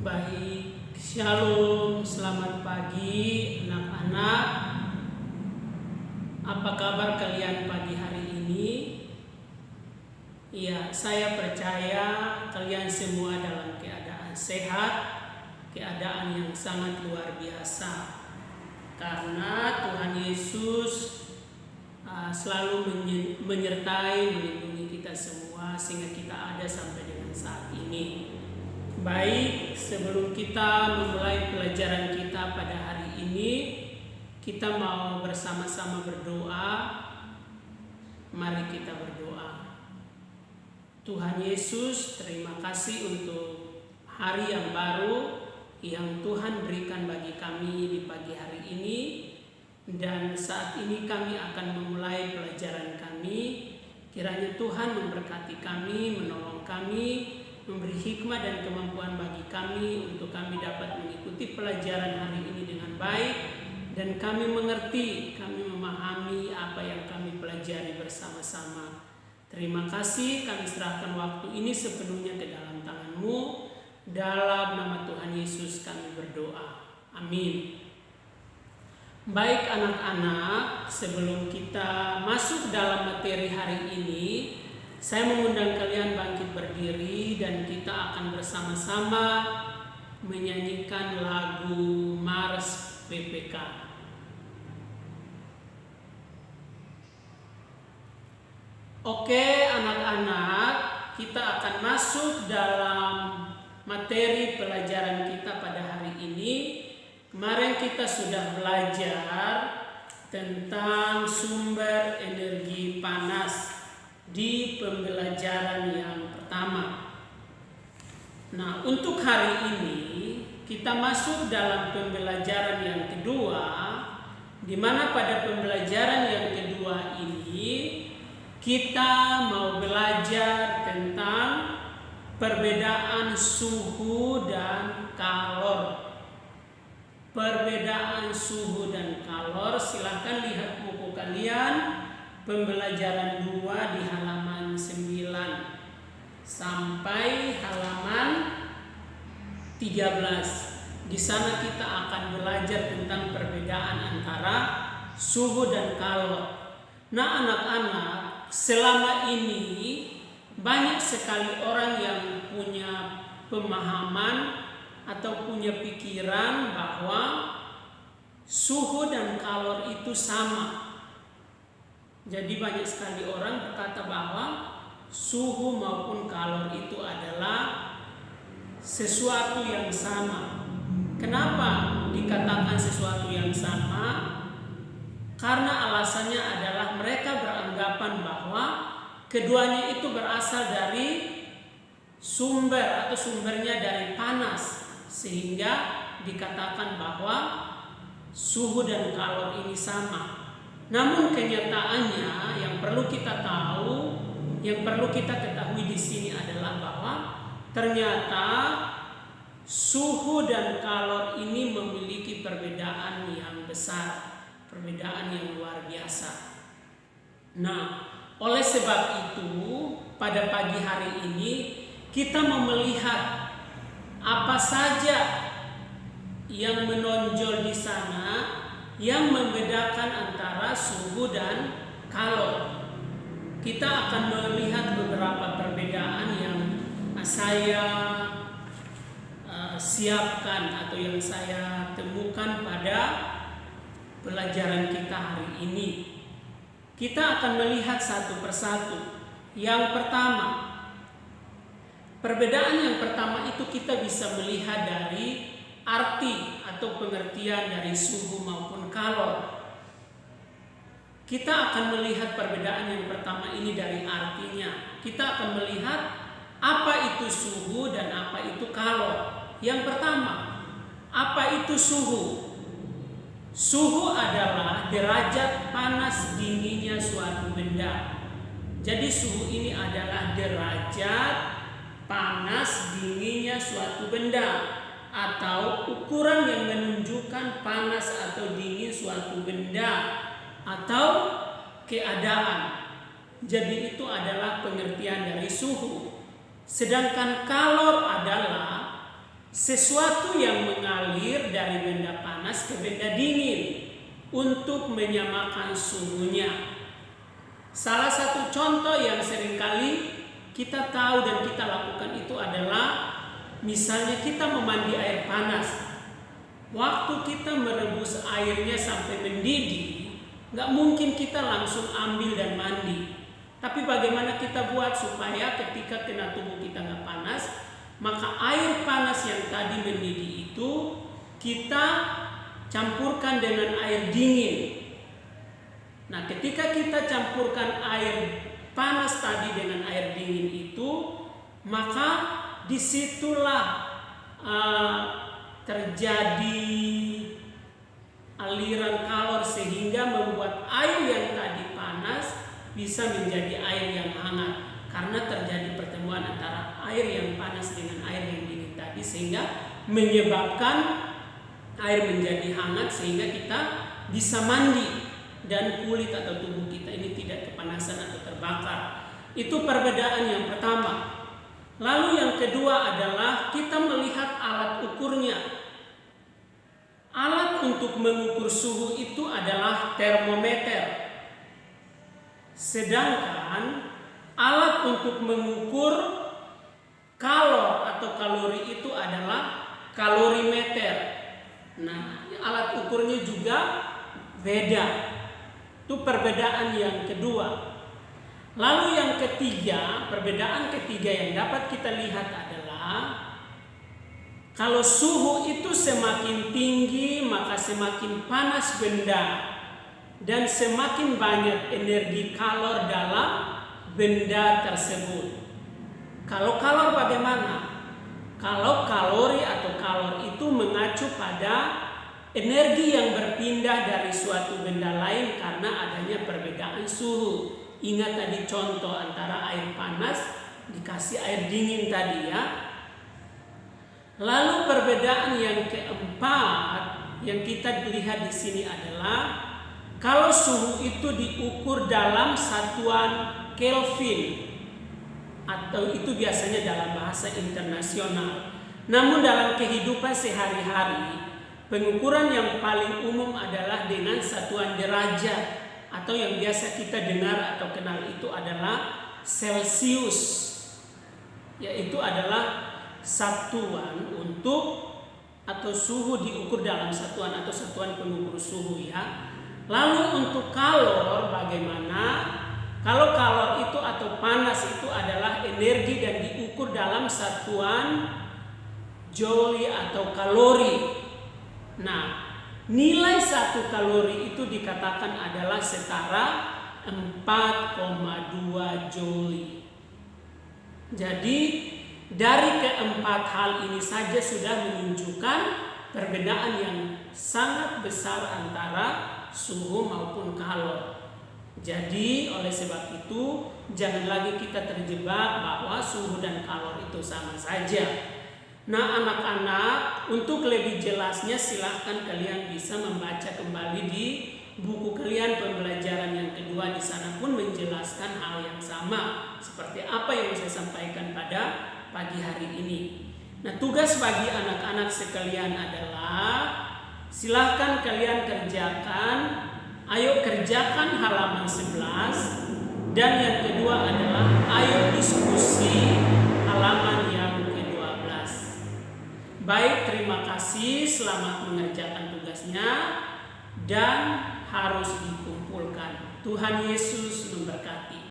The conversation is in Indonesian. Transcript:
Baik, Shalom, selamat pagi anak-anak. Apa kabar kalian pagi hari ini? Ya, saya percaya kalian semua dalam keadaan sehat, keadaan yang sangat luar biasa. Karena Tuhan Yesus selalu menyertai, melindungi kita semua sehingga kita ada sampai dengan saat ini. Baik, sebelum kita memulai pelajaran kita pada hari ini, kita mau bersama-sama berdoa. Mari kita berdoa. Tuhan Yesus, terima kasih untuk hari yang baru yang Tuhan berikan bagi kami di pagi hari ini. Dan saat ini kami akan memulai pelajaran kami. Kiranya Tuhan memberkati kami, menolong kami, memberi hikmah dan kemampuan bagi kami untuk kami dapat mengikuti pelajaran hari ini dengan baik dan kami mengerti, kami memahami apa yang kami pelajari bersama-sama. Terima kasih, kami serahkan waktu ini sepenuhnya ke dalam tangan-Mu. Dalam nama Tuhan Yesus kami berdoa. Amin. Baik anak-anak, sebelum kita masuk dalam materi hari ini, saya mengundang kalian bangkit berdiri dan kita akan bersama-sama menyanyikan lagu Mars PPK. Oke anak-anak, kita akan masuk dalam materi pelajaran kita pada hari ini. Kemarin kita sudah belajar tentang sumber energi panas di pembelajaran yang pertama. Nah, untuk hari ini kita masuk dalam pembelajaran yang kedua, di mana pada pembelajaran yang kedua ini kita mau belajar tentang perbedaan suhu dan kalor. Perbedaan suhu dan kalor, silahkan lihat buku kalian. Pembelajaran 2 di halaman 9 sampai halaman 13. Di sana kita akan belajar tentang perbedaan antara suhu dan kalor. Nah anak-anak, selama ini banyak sekali orang yang punya pemahaman atau punya pikiran bahwa suhu dan kalor itu sama. Jadi banyak sekali orang berkata bahwa suhu maupun kalor itu adalah sesuatu yang sama. Kenapa dikatakan sesuatu yang sama? Karena alasannya adalah mereka beranggapan bahwa keduanya itu berasal dari sumber atau sumbernya dari panas, sehingga dikatakan bahwa suhu dan kalor ini sama. Namun kenyataannya yang perlu kita tahu, yang perlu kita ketahui di sini adalah bahwa ternyata suhu dan kalor ini memiliki perbedaan yang besar, perbedaan yang luar biasa. Nah, oleh sebab itu pada pagi hari ini kita mau melihat apa saja yang menonjol di sana yang membedakan antara suhu dan kalor. Kita akan melihat beberapa perbedaan yang saya siapkan atau yang saya temukan pada pelajaran kita hari ini. Kita akan melihat satu persatu. Yang pertama, perbedaan yang pertama itu kita bisa melihat dari arti atau pengertian dari suhu maupun kalor. Kita akan melihat perbedaan yang pertama ini dari artinya. Kita akan melihat apa itu suhu dan apa itu kalor. Yang pertama, apa itu suhu? Suhu adalah derajat panas dinginnya suatu benda. Jadi suhu ini adalah derajat panas dinginnya suatu benda, atau ukuran yang menunjukkan panas atau dingin suatu benda atau keadaan. Jadi itu adalah pengertian dari suhu. Sedangkan kalor adalah sesuatu yang mengalir dari benda panas ke benda dingin untuk menyamakan suhunya. Salah satu contoh yang seringkali kita tahu dan kita lakukan itu adalah misalnya kita memandi air panas. Waktu kita merebus airnya sampai mendidih, nggak mungkin kita langsung ambil dan mandi. Tapi bagaimana kita buat supaya ketika kena tubuh kita nggak panas, maka air panas yang tadi mendidih itu kita campurkan dengan air dingin. Nah, ketika kita campurkan air panas tadi dengan air dingin itu, maka disitulah terjadi aliran kalor sehingga membuat air yang tadi panas bisa menjadi air yang hangat karena terjadi pertemuan antara air yang panas dengan air yang dingin tadi sehingga menyebabkan air menjadi hangat sehingga kita bisa mandi dan kulit atau tubuh kita ini tidak kepanasan atau terbakar. Itu perbedaan yang pertama. Lalu yang kedua adalah kita melihat alat ukurnya. Alat untuk mengukur suhu itu adalah termometer. Sedangkan alat untuk mengukur kalor atau kalori itu adalah kalorimeter. Nah, alat ukurnya juga beda. Itu perbedaan yang kedua. Lalu yang ketiga, perbedaan ketiga yang dapat kita lihat adalah kalau suhu itu semakin tinggi, maka semakin panas benda dan semakin banyak energi kalor dalam benda tersebut. Kalau kalor bagaimana? Kalau kalori atau kalor itu mengacu pada energi yang berpindah dari suatu benda lain karena adanya perbedaan suhu. Ingat tadi contoh antara air panas dikasih air dingin tadi ya. Lalu perbedaan yang keempat yang kita lihat di sini adalah kalau suhu itu diukur dalam satuan Kelvin atau itu biasanya dalam bahasa internasional. Namun dalam kehidupan sehari-hari pengukuran yang paling umum adalah dengan satuan derajat atau yang biasa kita dengar atau kenal itu adalah Celsius, yaitu adalah satuan untuk atau suhu diukur dalam satuan atau satuan pengukur suhu ya. Lalu untuk kalor bagaimana? Kalau kalor itu atau panas itu adalah energi dan diukur dalam satuan joule atau kalori. Nah, nilai satu kalori itu dikatakan adalah setara 4,2 joule. Jadi dari keempat hal ini saja sudah menunjukkan perbedaan yang sangat besar antara suhu maupun kalor. Jadi oleh sebab itu jangan lagi kita terjebak bahwa suhu dan kalor itu sama saja. Nah anak-anak, untuk lebih jelasnya silahkan kalian bisa membaca kembali di buku kalian pembelajaran yang kedua. Di sana pun menjelaskan hal yang sama seperti apa yang saya sampaikan pada pagi hari ini. Nah, tugas bagi anak-anak sekalian adalah silahkan kalian kerjakan. Ayo kerjakan halaman 11 dan yang kedua adalah ayo diskusi halaman yang ke-12. Baik, terima kasih, selamat mengerjakan tugasnya dan harus dikumpulkan. Tuhan Yesus memberkati.